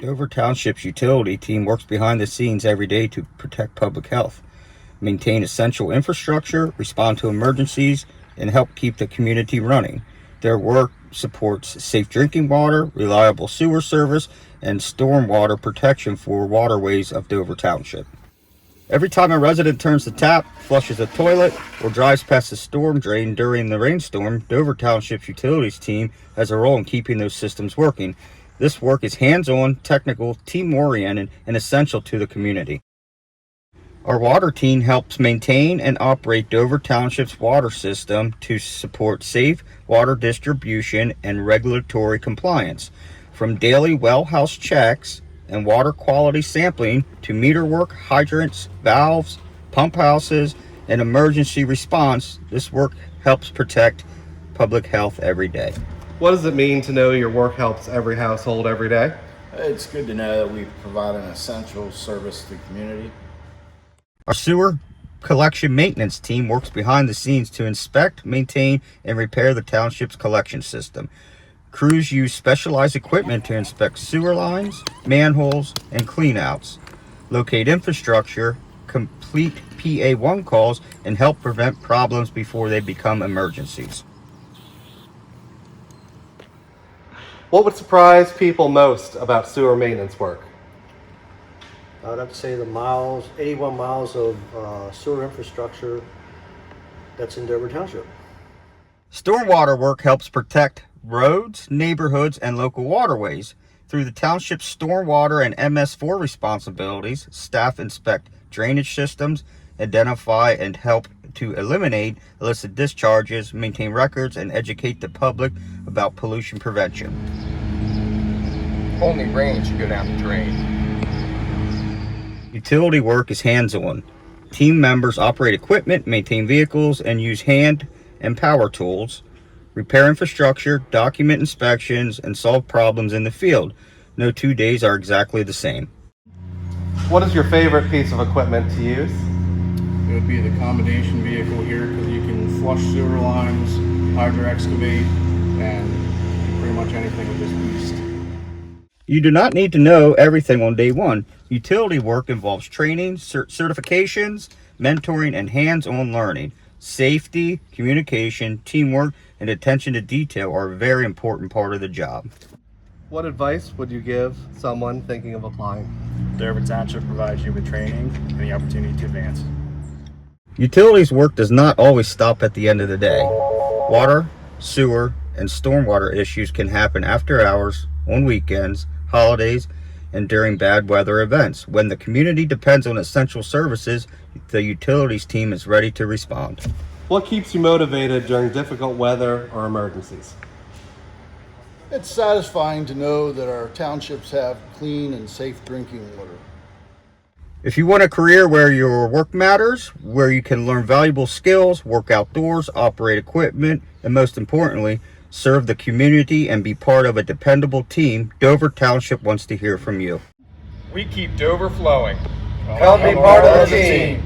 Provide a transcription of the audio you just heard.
Dover Township's utility team works behind the scenes every day to protect public health, maintain essential infrastructure, respond to emergencies, and help keep the community running. Their work supports safe drinking water, reliable sewer service, and stormwater protection for waterways of Dover Township. Every time a resident turns the tap, flushes a toilet, or drives past a storm drain during the rainstorm, Dover Township's utilities team has a role in keeping those systems working. This work is hands-on, technical, team-oriented, and essential to the community. Our water team helps maintain and operate Dover Township's water system to support safe water distribution and regulatory compliance. From daily well house checks and water quality sampling to meter work, hydrants, valves, pump houses, and emergency response, this work helps protect public health every day. What does it mean to know your work helps every household every day? It's good to know that we provide an essential service to the community. Our sewer collection maintenance team works behind the scenes to inspect, maintain, and repair the township's collection system. Crews use specialized equipment to inspect sewer lines, manholes, and cleanouts, locate infrastructure, complete PA1 calls, and help prevent problems before they become emergencies. What would surprise people most about sewer maintenance work? I'd have to say the 81 miles of sewer infrastructure that's in Dover Township. Stormwater work helps protect roads, neighborhoods, and local waterways. Through the township's stormwater and MS4 responsibilities, staff inspect drainage systems, identify and help to eliminate illicit discharges, maintain records, and educate the public about pollution prevention. Only rain should go down the drain. Utility work is hands-on. Team members operate equipment, maintain vehicles, and use hand and power tools, repair infrastructure, document inspections, and solve problems in the field. No 2 days are exactly the same. What is your favorite piece of equipment to use? It would be the combination vehicle here because you can flush sewer lines, hydro excavate, and do pretty much anything with this beast. You do not need to know everything on day one. Utility work involves training, certifications, mentoring, and hands-on learning. Safety, communication, teamwork, and attention to detail are a very important part of the job. What advice would you give someone thinking of applying? Dover Township provides you with training and the opportunity to advance. Utilities work does not always stop at the end of the day. Water, sewer, and stormwater issues can happen after hours, on weekends, holidays, and during bad weather events. When the community depends on essential services, the utilities team is ready to respond. What keeps you motivated during difficult weather or emergencies? It's satisfying to know that our townships have clean and safe drinking water. If you want a career where your work matters, where you can learn valuable skills, work outdoors, operate equipment, and most importantly, serve the community and be part of a dependable team, Dover Township wants to hear from you. We keep Dover flowing. Come be part of the team.